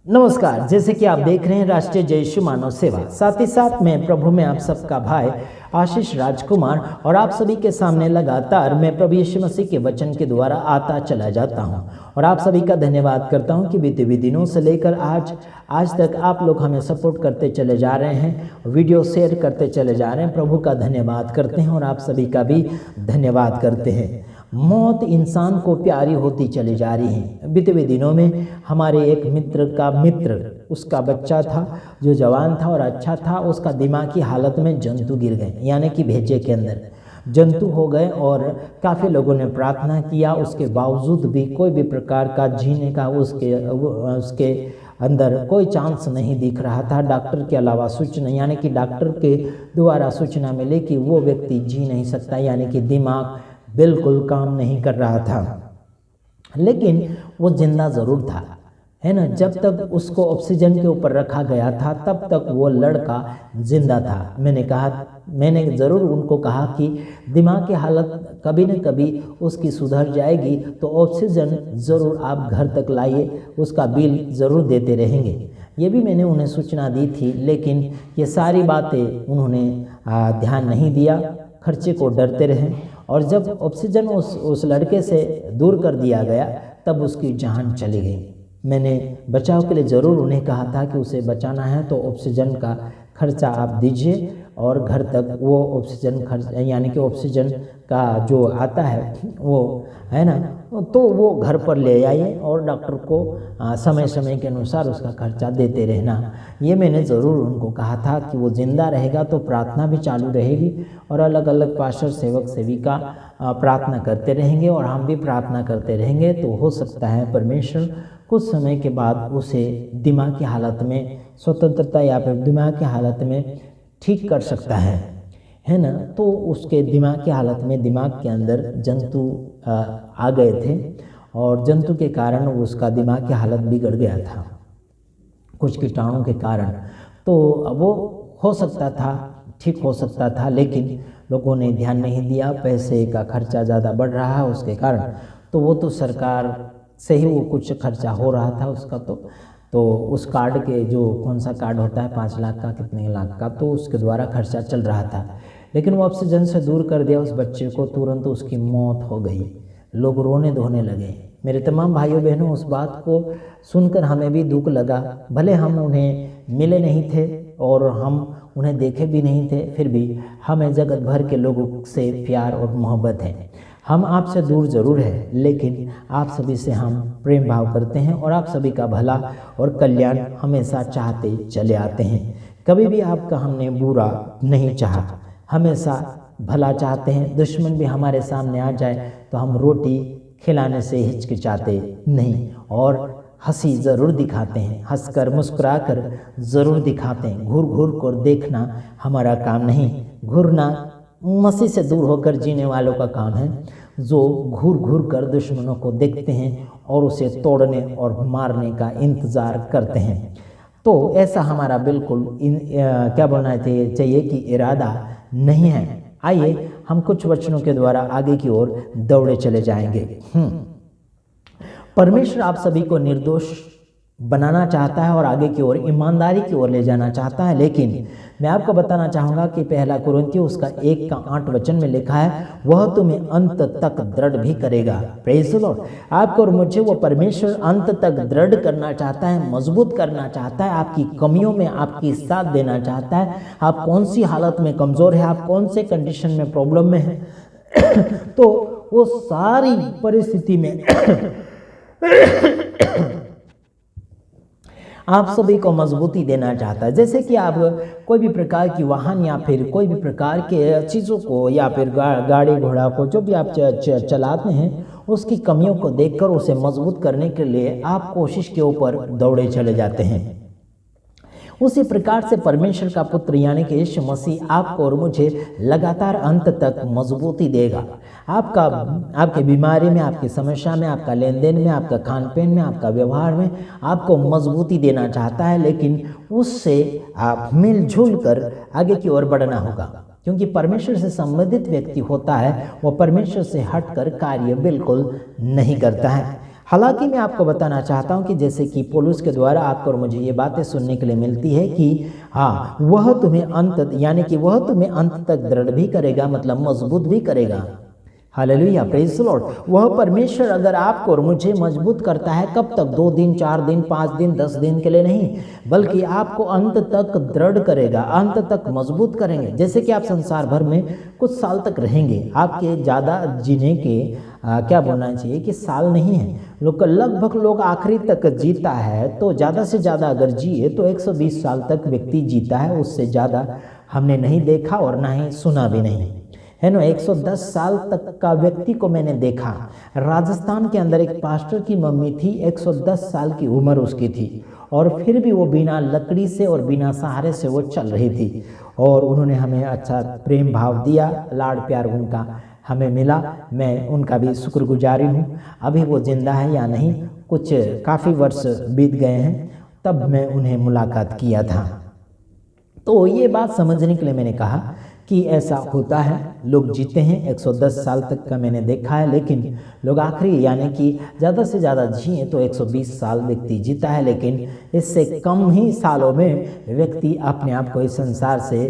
नमस्कार। जैसे कि आप देख रहे हैं राष्ट्रीय जय यीशु मानव सेवा, साथ ही साथ मैं प्रभु में आप सबका भाई आशीष राजकुमार और आप सभी के सामने लगातार मैं प्रभु यीशु मसीह के वचन के द्वारा आता चला जाता हूं और आप सभी का धन्यवाद करता हूं कि बीते हुए दिनों से लेकर आज तक आप लोग हमें सपोर्ट करते चले जा रहे हैं, वीडियो शेयर करते चले जा रहे हैं। प्रभु का धन्यवाद करते हैं और आप सभी का भी धन्यवाद करते हैं। मौत इंसान को प्यारी होती चली जा रही है। बीते हुए दिनों में हमारे एक मित्र उसका बच्चा था जो जवान था और अच्छा था, उसका दिमागी हालत में जंतु गिर गए, यानी कि भेजे के अंदर जंतु हो गए और काफ़ी लोगों ने प्रार्थना किया, उसके बावजूद भी कोई भी प्रकार का जीने का उसके अंदर कोई चांस नहीं दिख रहा था। डॉक्टर के अलावा सूचना, यानी कि डॉक्टर के द्वारा सूचना मिली कि वो व्यक्ति जी नहीं सकता, यानी कि दिमाग बिल्कुल काम नहीं कर रहा था, लेकिन वो जिंदा ज़रूर था, है ना। जब तक उसको ऑक्सीजन के ऊपर रखा गया था तब तक वो लड़का जिंदा था। मैंने ज़रूर उनको कहा कि दिमाग की हालत कभी न कभी उसकी सुधर जाएगी तो ऑक्सीजन ज़रूर आप घर तक लाइए, उसका बिल ज़रूर देते रहेंगे। ये भी मैंने उन्हें सूचना दी थी, लेकिन ये सारी बातें उन्होंने ध्यान नहीं दिया, खर्चे को डरते रहे और जब ऑक्सीजन उस लड़के से दूर कर दिया गया तब उसकी जान चली गई। मैंने बचाव के लिए ज़रूर उन्हें कहा था कि उसे बचाना है तो ऑक्सीजन का खर्चा आप दीजिए और घर तक वो ऑक्सीजन खर्च, यानी कि ऑक्सीजन का जो आता है वो, है ना, तो वो घर पर ले आइए और डॉक्टर को समय समय के अनुसार उसका खर्चा देते रहना। ये मैंने ज़रूर उनको कहा था कि वो ज़िंदा रहेगा तो प्रार्थना भी चालू रहेगी और अलग अलग पास्टर सेवक सेविका प्रार्थना करते रहेंगे और हम भी प्रार्थना करते रहेंगे, तो हो सकता है परमेश्वर कुछ समय के बाद उसे दिमाग की हालत में स्वतंत्रता या फिर दिमाग की हालत में ठीक कर सकता है ना। तो उसके दिमाग की हालत में दिमाग के अंदर जंतु आ गए थे और जंतु के कारण उसका दिमाग की हालत बिगड़ गया था कुछ कीटाणुओं के कारण। तो वो हो सकता था, ठीक हो सकता था, लेकिन लोगों ने ध्यान नहीं दिया। पैसे का खर्चा ज़्यादा बढ़ रहा है उसके कारण, तो वो तो सरकार से ही वो कुछ खर्चा हो रहा था उसका। तो उस कार्ड के, जो कौन सा कार्ड होता है 5 लाख का, कितने लाख का, तो उसके द्वारा खर्चा चल रहा था, लेकिन वो ऑक्सीजन से दूर कर दिया उस बच्चे को, तुरंत उसकी मौत हो गई। लोग रोने धोने लगे। मेरे तमाम भाइयों बहनों, उस बात को सुनकर हमें भी दुख लगा। भले हम उन्हें मिले नहीं थे और हम उन्हें देखे भी नहीं थे, फिर भी हमें जगत भर के लोगों से प्यार और मोहब्बत है। हम आपसे दूर ज़रूर है, लेकिन आप सभी से हम प्रेम भाव करते हैं और आप सभी का भला और कल्याण हमेशा चाहते चले आते हैं। कभी भी आपका हमने बुरा नहीं चाहा, हमेशा भला चाहते हैं। दुश्मन भी हमारे सामने आ जाए तो हम रोटी खिलाने से हिचकिचाते नहीं और हंसी ज़रूर दिखाते हैं, हंसकर मुस्कुराकर ज़रूर दिखाते हैं। घूर घूर कर देखना हमारा काम नहीं, घूरना मसीह से दूर होकर जीने वालों का काम है, जो घूर घूर कर दुश्मनों को देखते हैं और उसे तोड़ने और मारने का इंतज़ार करते हैं। तो ऐसा हमारा बिल्कुल क्या बोलना चाहिए कि इरादा नहीं है। आइए हम कुछ वचनों के द्वारा आगे की ओर दौड़े चले जाएंगे। परमेश्वर आप सभी को निर्दोष बनाना चाहता है और आगे की ओर ईमानदारी की ओर ले जाना चाहता है, लेकिन मैं आपको बताना चाहूँगा कि 1 कुरिन्थियों उसका 1:8 में लिखा है, वह तुम्हें अंत तक दृढ़ भी करेगा। Praise the Lord. आपको और मुझे वो परमेश्वर अंत तक दृढ़ करना चाहता है, मजबूत करना चाहता है, आपकी कमियों में आपकी साथ देना चाहता है। आप कौन सी हालत में कमज़ोर है, आप कौन से कंडीशन में प्रॉब्लम में है तो वो सारी परिस्थिति में आप सभी को मजबूती देना चाहता है। जैसे कि आप कोई भी प्रकार की वाहन या फिर कोई भी प्रकार के चीज़ों को या फिर गाड़ी घोड़ा को जो भी आप चलाते हैं, उसकी कमियों को देखकर उसे मजबूत करने के लिए आप कोशिश के ऊपर दौड़े चले जाते हैं। उसी प्रकार से परमेश्वर का पुत्र यानी कि यीशु मसीह आपको और मुझे लगातार अंत तक मजबूती देगा। आपके बीमारी में, आपकी समस्या में, आपका लेन देन में, आपका खान पान में, आपका व्यवहार में आपको मजबूती देना चाहता है, लेकिन उससे आप मिलजुल कर आगे की ओर बढ़ना होगा, क्योंकि परमेश्वर से संबंधित व्यक्ति होता है वो परमेश्वर से हटकर कार्य बिल्कुल नहीं करता है। हालांकि मैं आपको बताना चाहता हूं कि जैसे कि पौलुस के द्वारा आपको और मुझे ये बातें सुनने के लिए मिलती है कि हाँ, वह तुम्हें अंत यानी कि वह तुम्हें अंत तक दृढ़ भी करेगा, मतलब मजबूत भी करेगा। Hallelujah, praise the Lord. वह परमेश्वर अगर आपको और मुझे मजबूत करता है, कब तक? 2 दिन, 4 दिन, 5 दिन, 10 दिन के लिए नहीं, बल्कि आपको अंत तक दृढ़ करेगा, अंत तक मजबूत करेंगे। जैसे कि आप संसार भर में कुछ साल तक रहेंगे, आपके ज़्यादा जीने के क्या बोलना चाहिए कि साल नहीं है, लगभग लोग आखिरी तक जीता है, तो ज़्यादा से ज़्यादा अगर जिए तो 120 साल तक व्यक्ति जीता है। उससे ज़्यादा हमने नहीं देखा और ना ही सुना भी नहीं है ना। 110 साल तक का व्यक्ति को मैंने देखा। राजस्थान के अंदर एक पास्टर की मम्मी थी, 110 साल की उम्र उसकी थी, और फिर भी वो बिना लकड़ी से और बिना सहारे से वो चल रही थी, और उन्होंने हमें अच्छा प्रेम भाव दिया, लाड़ प्यार उनका हमें मिला। मैं उनका भी शुक्रगुजारी हूँ। अभी वो जिंदा है या नहीं, कुछ काफ़ी वर्ष बीत गए हैं, तब मैं उन्हें मुलाकात किया था। तो ये बात समझने के लिए मैंने कहा कि ऐसा होता है, लोग जीते हैं 110 साल तक का मैंने देखा है, लेकिन लोग आखिरी यानी कि ज़्यादा से ज़्यादा जिए तो 120 साल व्यक्ति जीता है, लेकिन इससे कम ही सालों में व्यक्ति अपने आप को इस संसार से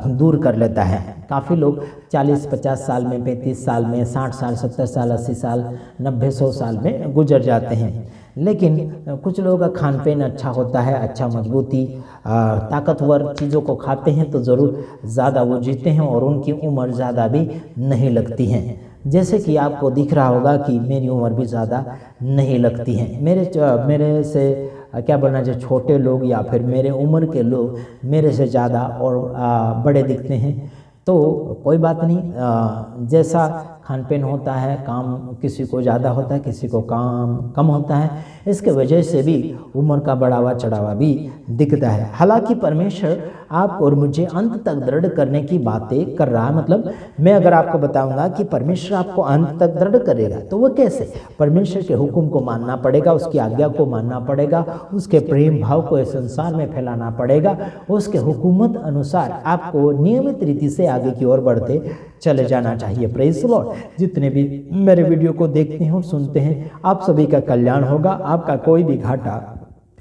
दूर कर लेता है। काफ़ी लोग 40-50 साल में, 35 साल में, 60 साल, 70 साल, 80 साल, 90-100 साल में गुजर जाते हैं। लेकिन कुछ लोगों का खान पीन अच्छा होता है, अच्छा मजबूती ताकतवर चीज़ों को खाते हैं तो ज़रूर ज़्यादा वो जीते हैं और उनकी उम्र ज़्यादा भी नहीं लगती है। जैसे कि आपको दिख रहा होगा कि मेरी उम्र भी ज़्यादा नहीं लगती है। मेरे से क्या बोलना चाहिए, छोटे लोग या फिर मेरे उम्र के लोग मेरे से ज़्यादा और बड़े दिखते हैं, तो कोई बात नहीं। जैसा खान पीन होता है, काम किसी को ज़्यादा होता है, किसी को काम कम होता है, इसके वजह से भी उम्र का बढ़ावा चढ़ावा भी दिखता है। हालांकि परमेश्वर आपको और मुझे अंत तक दृढ़ करने की बातें कर रहा है। मतलब मैं अगर आपको बताऊंगा कि परमेश्वर आपको अंत तक दृढ़ करेगा, तो वो कैसे? परमेश्वर के हुक्म को मानना पड़ेगा, उसकी आज्ञा को मानना पड़ेगा, उसके प्रेम भाव को इस संसार में फैलाना पड़ेगा, उसके हुकूमत अनुसार आपको नियमित रीति से आगे की ओर बढ़ते चले जाना चाहिए। Praise the Lord. जितने भी मेरे वीडियो को देखते हैं और सुनते हैं, आप सभी का कल्याण होगा, आपका कोई भी घाटा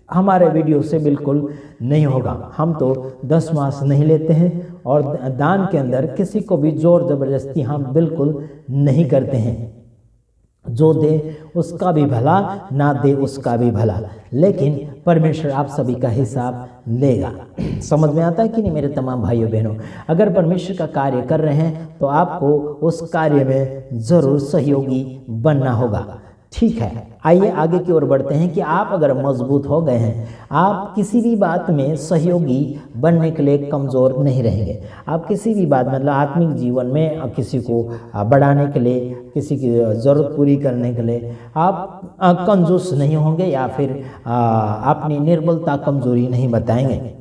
हमारे वीडियो से बिल्कुल नहीं होगा। हम तो 10 मास नहीं लेते हैं और दान के अंदर किसी को भी जोर जबरदस्ती हम बिल्कुल नहीं करते हैं। जो दे उसका भी भला, ना दे उसका भी भला, लेकिन परमेश्वर आप सभी का हिसाब लेगा। समझ में आता है कि नहीं मेरे तमाम भाइयों बहनों? अगर परमेश्वर का कार्य कर रहे हैं तो आपको उस कार्य में ज़रूर सहयोगी बनना होगा। ठीक है, आइए आगे की ओर बढ़ते हैं कि आप अगर मजबूत हो गए हैं, आप किसी भी बात में सहयोगी बनने के लिए कमज़ोर नहीं रहेंगे। आप किसी भी बात मतलब आत्मिक जीवन में किसी को बढ़ाने के लिए, किसी की ज़रूरत पूरी करने के लिए आप कंजूस नहीं होंगे या फिर अपनी निर्बलता कमज़ोरी नहीं बताएंगे।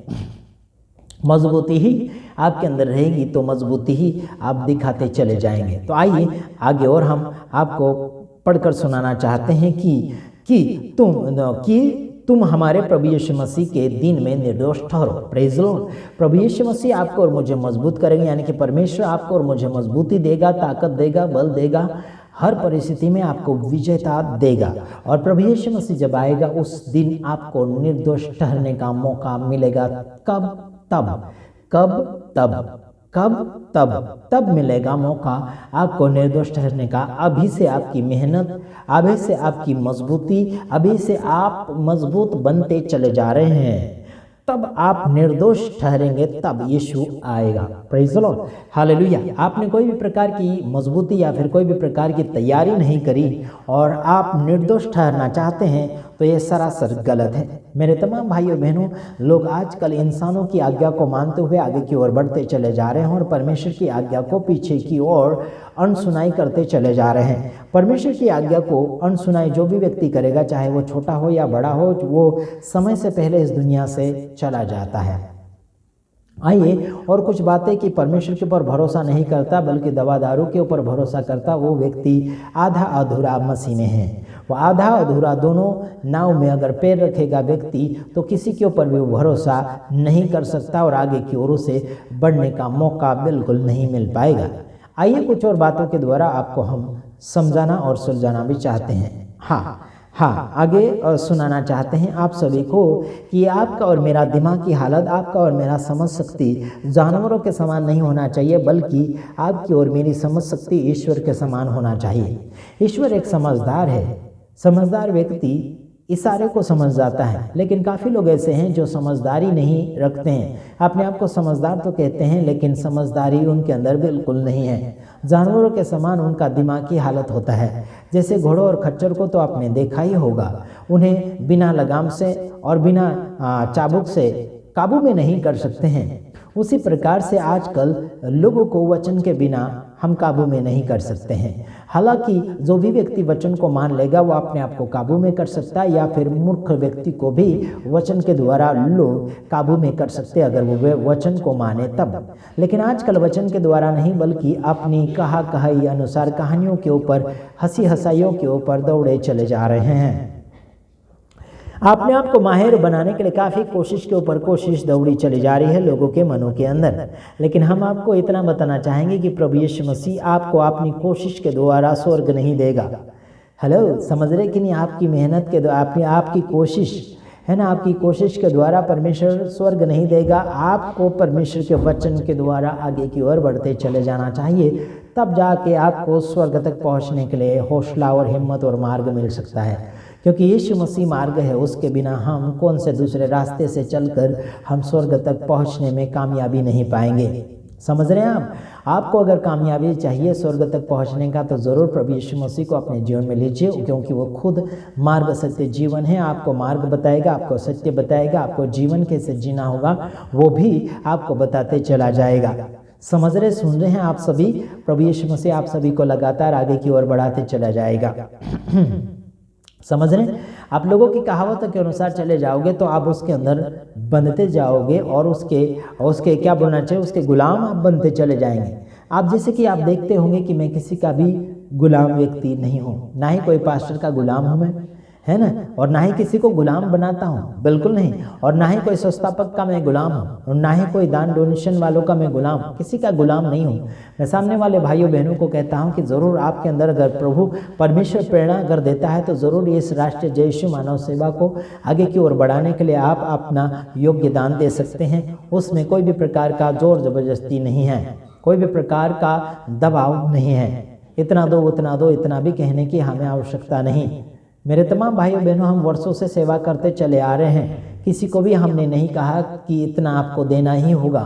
मजबूती ही आपके अंदर रहेगी तो मजबूती ही आप दिखाते चले जाएंगे। तो आइए आगे और हम आपको पढ़कर सुनाना चाहते हैं कि तुम हमारे प्रभु यीशु मसीह के दिन में निर्दोष ठहरो। Praise the Lord. प्रभु यीशु मसीह आपको और मुझे मजबूत करेंगे, यानी कि परमेश्वर आपको और मुझे मजबूती देगा, ताकत देगा, बल देगा, हर परिस्थिति में आपको विजेता देगा। और प्रभु यीशु मसीह जब आएगा उस दिन आपको निर्दोष ठहरने का मौका मिलेगा। तब मिलेगा मौका आपको निर्दोष ठहरने का। अभी से आपकी मेहनत, अभी से आपकी मजबूती, अभी से आप मजबूत बनते चले जा रहे हैं, तब आप निर्दोष ठहरेंगे, तब यीशु आएगा। Praise the Lord, hallelujah. आपने कोई भी प्रकार की मजबूती या फिर कोई भी प्रकार की तैयारी नहीं करी और आप निर्दोष ठहरना चाहते हैं, तो ये सरासर गलत है। मेरे तमाम भाइयों बहनों, लोग आजकल इंसानों की आज्ञा को मानते हुए आगे की ओर बढ़ते चले जा रहे हैं और परमेश्वर की आज्ञा को पीछे की ओर अनसुनाई करते चले जा रहे हैं। परमेश्वर की आज्ञा को अनसुनाई जो भी व्यक्ति करेगा, चाहे वो छोटा हो या बड़ा हो, वो समय से पहले इस दुनिया से चला जाता है। आइए और कुछ बातें कि परमेश्वर के ऊपर भरोसा नहीं करता बल्कि दवा दारू के ऊपर भरोसा करता, वो व्यक्ति आधा अधूरा मसीह में है। वो आधा अधूरा दोनों नाव में अगर पैर रखेगा व्यक्ति, तो किसी के ऊपर भी वो भरोसा नहीं कर सकता और आगे की ओर उसे बढ़ने का मौका बिल्कुल नहीं मिल पाएगा। आइए कुछ और बातों के द्वारा आपको हम समझाना और सुलझाना भी चाहते हैं। हाँ, हाँ, आगे सुनाना चाहते हैं आप सभी को कि आपका और मेरा दिमाग की हालत, आपका और मेरा समझ शक्ति जानवरों के समान नहीं होना चाहिए, बल्कि आपकी और मेरी समझ शक्ति ईश्वर के समान होना चाहिए। ईश्वर एक समझदार है। समझदार व्यक्ति इशारे को समझ जाता है, लेकिन काफ़ी लोग ऐसे हैं जो समझदारी नहीं रखते हैं। अपने आप को समझदार तो कहते हैं, लेकिन समझदारी उनके अंदर बिल्कुल नहीं है। जानवरों के समान उनका दिमाग की हालत होता है। जैसे घोड़ों और खच्चर को तो आपने देखा ही होगा, उन्हें बिना लगाम से और बिना चाबुक से काबू में नहीं कर सकते हैं। उसी प्रकार से आजकल लोगों को वचन के बिना हम काबू में नहीं कर सकते हैं। हालांकि जो भी व्यक्ति वचन को मान लेगा वो अपने आप को काबू में कर सकता है, या फिर मूर्ख व्यक्ति को भी वचन के द्वारा लोग काबू में कर सकते हैं अगर वो वचन को माने तब। लेकिन आजकल वचन के द्वारा नहीं, बल्कि अपनी कहाई अनुसार कहानियों के ऊपर, हंसी हंसाइयों के ऊपर दौड़े चले जा रहे हैं। अपने आप को माहिर बनाने के लिए काफ़ी कोशिश के ऊपर कोशिश दौड़ी चली जा रही है लोगों के मनों के अंदर। लेकिन हम आपको इतना बताना चाहेंगे कि प्रभु यीशु मसीह आपको अपनी कोशिश के द्वारा स्वर्ग नहीं देगा। हेलो, समझ रहे कि नहीं? आपकी मेहनत के द्वारा, आपकी कोशिश है ना, आपकी कोशिश के द्वारा परमेश्वर स्वर्ग नहीं देगा। आपको परमेश्वर के वचन के द्वारा आगे की ओर बढ़ते चले जाना चाहिए, तब जाके आपको स्वर्ग तक पहुँचने के लिए हौसला और हिम्मत और मार्ग मिल सकता है। क्योंकि यीशु मसीह मार्ग है, उसके बिना हम कौन से दूसरे रास्ते से चलकर हम स्वर्ग तक पहुंचने में कामयाबी नहीं पाएंगे। समझ रहे हैं आप? आपको अगर कामयाबी चाहिए स्वर्ग तक पहुंचने का, तो ज़रूर प्रभु यीशु मसीह को अपने जीवन में लीजिए, क्योंकि वो खुद मार्ग सत्य जीवन है। आपको मार्ग बताएगा, आपको सत्य बताएगा, आपको जीवन कैसे जीना होगा वो भी आपको बताते चला जाएगा। समझ रहे, सुन रहे हैं आप सभी? प्रभु यीशु मसीह आप सभी को लगातार आगे की ओर बढ़ाते चला जाएगा। समझ रहे हैं? आप लोगों की कहावतों के अनुसार चले जाओगे तो आप उसके अंदर बनते जाओगे, और उसके क्या बोलना चाहिए, उसके गुलाम आप बनते चले जाएंगे। आप जैसे कि आप देखते होंगे कि मैं किसी का भी गुलाम व्यक्ति नहीं हूँ, ना ही कोई पास्टर का गुलाम हूँ मैं, है ना, और ना ही किसी को गुलाम बनाता हूँ, बिल्कुल नहीं। और ना ही कोई संस्थापक का मैं गुलाम हूँ, और ना ही कोई दान डोनेशन वालों का मैं गुलाम, किसी का गुलाम नहीं हूँ। मैं सामने वाले भाइयों बहनों को कहता हूँ कि ज़रूर आपके अंदर अगर प्रभु परमेश्वर प्रेरणा अगर देता है, तो ज़रूर इस राष्ट्रीय जय यीशु मानव सेवा को आगे की ओर बढ़ाने के लिए आप अपना योग्य दान दे सकते हैं। उसमें कोई भी प्रकार का जोर ज़बरदस्ती नहीं है, कोई भी प्रकार का दबाव नहीं है। इतना दो उतना दो, इतना भी कहने की हमें आवश्यकता नहीं। मेरे तमाम भाइयों बहनों, हम वर्षों से सेवा करते चले आ रहे हैं, किसी को भी हमने नहीं कहा कि इतना आपको देना ही होगा,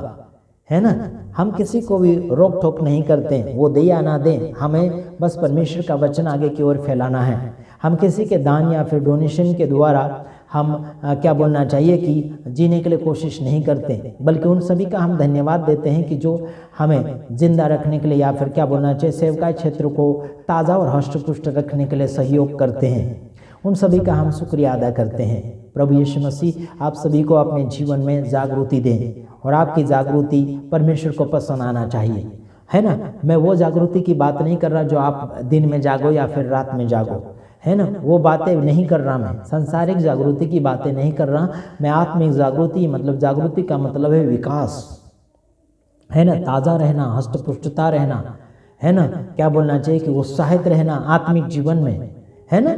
है ना। हम किसी को भी रोक टोक नहीं करते, वो दे या ना दे, हमें बस परमेश्वर का वचन आगे की ओर फैलाना है। हम किसी के दान या फिर डोनेशन के द्वारा हम क्या बोलना चाहिए कि जीने के लिए कोशिश नहीं करते, बल्कि उन सभी का हम धन्यवाद देते हैं कि जो हमें जिंदा रखने के लिए या फिर क्या बोलना चाहिए सेवकाई क्षेत्र को ताज़ा और हष्ट-पुष्ट रखने के लिए सहयोग करते हैं। उन सभी का हम शुक्रिया अदा करते हैं। प्रभु यीशु मसीह आप सभी को अपने जीवन में जागृति दें, और आपकी जागृति परमेश्वर को पसंद आना चाहिए, है ना। मैं वो जागृति की बात नहीं कर रहा जो आप दिन में जागो या फिर रात में जागो, है ना, वो बातें नहीं कर रहा मैं। सांसारिक जागृति की बातें नहीं कर रहा मैं। आत्मिक जागृति, मतलब जागृति का मतलब है विकास, है ना, ताज़ा रहना, हष्ट-पुष्टता रहना, है ना, क्या बोलना चाहिए कि उत्साहित रहना आत्मिक जीवन में, है ना,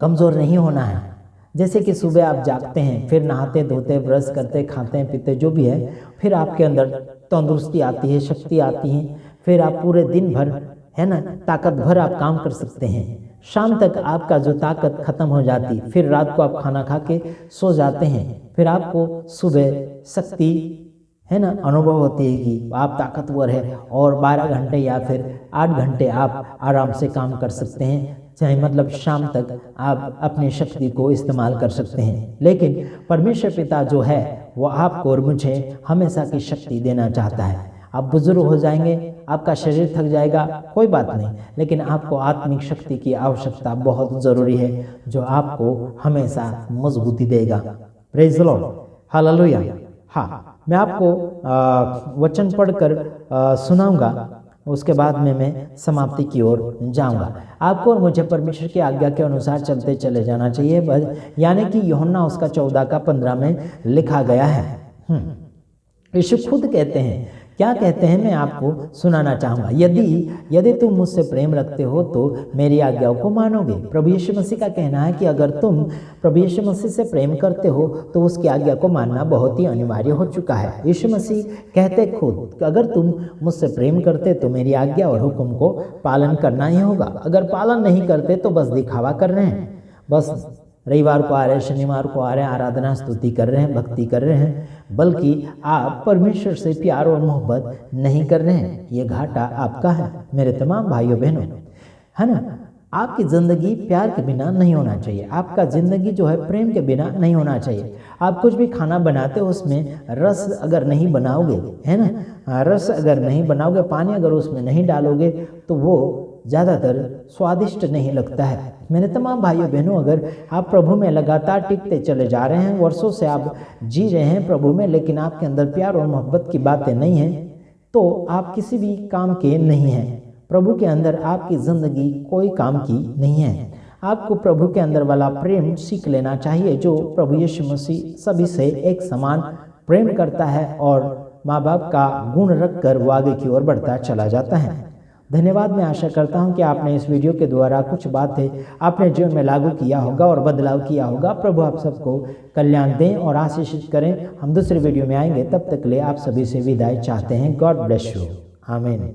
कमज़ोर नहीं होना है। जैसे कि सुबह आप जागते हैं, फिर नहाते धोते ब्रश करते खाते पीते जो भी है, फिर आपके अंदर तंदुरुस्ती आती है, शक्ति आती है, फिर आप पूरे दिन भर, है ना, ताकत भर आप काम कर सकते हैं। शाम तक आपका जो ताकत खत्म हो जाती, फिर रात को आप खाना खा के सो जाते हैं, फिर आपको सुबह शक्ति, है ना, अनुभव होती है कि आप ताकतवर है, और 12 घंटे या फिर 8 घंटे आप आराम से काम कर सकते हैं, चाहे मतलब शाम तक आप अपनी शक्ति को इस्तेमाल कर सकते हैं। लेकिन परमेश्वर पिता जो है वो आपको और मुझे हमेशा की शक्ति देना चाहता है। आप बुजुर्ग हो जाएंगे, आपका शरीर थक जाएगा, कोई बात नहीं, लेकिन आपको आत्मिक शक्ति की आवश्यकता बहुत ज़रूरी है, जो आपको हमेशा मजबूती देगा। Praise the Lord, hallelujah. हाँ, मैं आपको वचन पढ़कर सुनाऊंगा, उसके बाद में मैं समाप्ति की ओर जाऊंगा। आपको और मुझे परमेश्वर की आज्ञा के अनुसार चलते चले जाना चाहिए, यानी कि यूहन्ना उसका 14 का 15 में लिखा गया है। यीशु खुद कहते हैं क्या कहते हैं मैं आपको सुनाना चाहूँगा। यदि तुम मुझसे प्रेम रखते हो तो मेरी आज्ञाओं को मानोगे। प्रभु यीशु मसीह का कहना है कि अगर तुम प्रभु यीशु मसीह से प्रेम करते हो तो उसकी आज्ञा को मानना बहुत ही अनिवार्य हो चुका है। यीशु मसीह कहते खुद कि अगर तुम मुझसे प्रेम करते तो मेरी आज्ञा और हुक्म को पालन करना ही होगा। अगर पालन नहीं करते तो बस दिखावा कर रहे हैं, बस रविवार को आ रहे हैं, शनिवार को आ रहे हैं, आराधना स्तुति कर रहे हैं, भक्ति कर रहे हैं, बल्कि आप परमेश्वर से प्यार और मोहब्बत नहीं कर रहे हैं। ये घाटा आपका है मेरे तमाम भाइयों बहनों, है ना। आपकी ज़िंदगी प्यार के बिना नहीं होना चाहिए। आपका ज़िंदगी जो है प्रेम के बिना नहीं होना चाहिए। आप कुछ भी खाना बनाते हो उसमें रस अगर नहीं बनाओगे, है ना, रस अगर नहीं बनाओगे, पानी अगर उसमें नहीं डालोगे तो वो ज़्यादातर स्वादिष्ट नहीं लगता है। मेरे तमाम भाइयों बहनों, अगर आप प्रभु में लगातार टिकते चले जा रहे हैं, वर्षों से आप जी रहे हैं प्रभु में, लेकिन आपके अंदर प्यार और मोहब्बत की बातें नहीं हैं, तो आप किसी भी काम के नहीं हैं। प्रभु के अंदर आपकी ज़िंदगी कोई काम की नहीं है। आपको प्रभु के अंदर वाला प्रेम सीख लेना चाहिए, जो प्रभु यीशु मसीह सभी से एक समान प्रेम करता है और माँ बाप का गुण रख कर वो आगे की ओर बढ़ता चला जाता है। धन्यवाद। मैं आशा करता हूं कि आपने इस वीडियो के द्वारा कुछ बातें अपने जीवन में लागू किया होगा और बदलाव किया होगा। प्रभु आप सबको कल्याण दें और आशीषित करें। हम दूसरे वीडियो में आएंगे, तब तक के लिए आप सभी से विदाई चाहते हैं। God bless you. आमीन।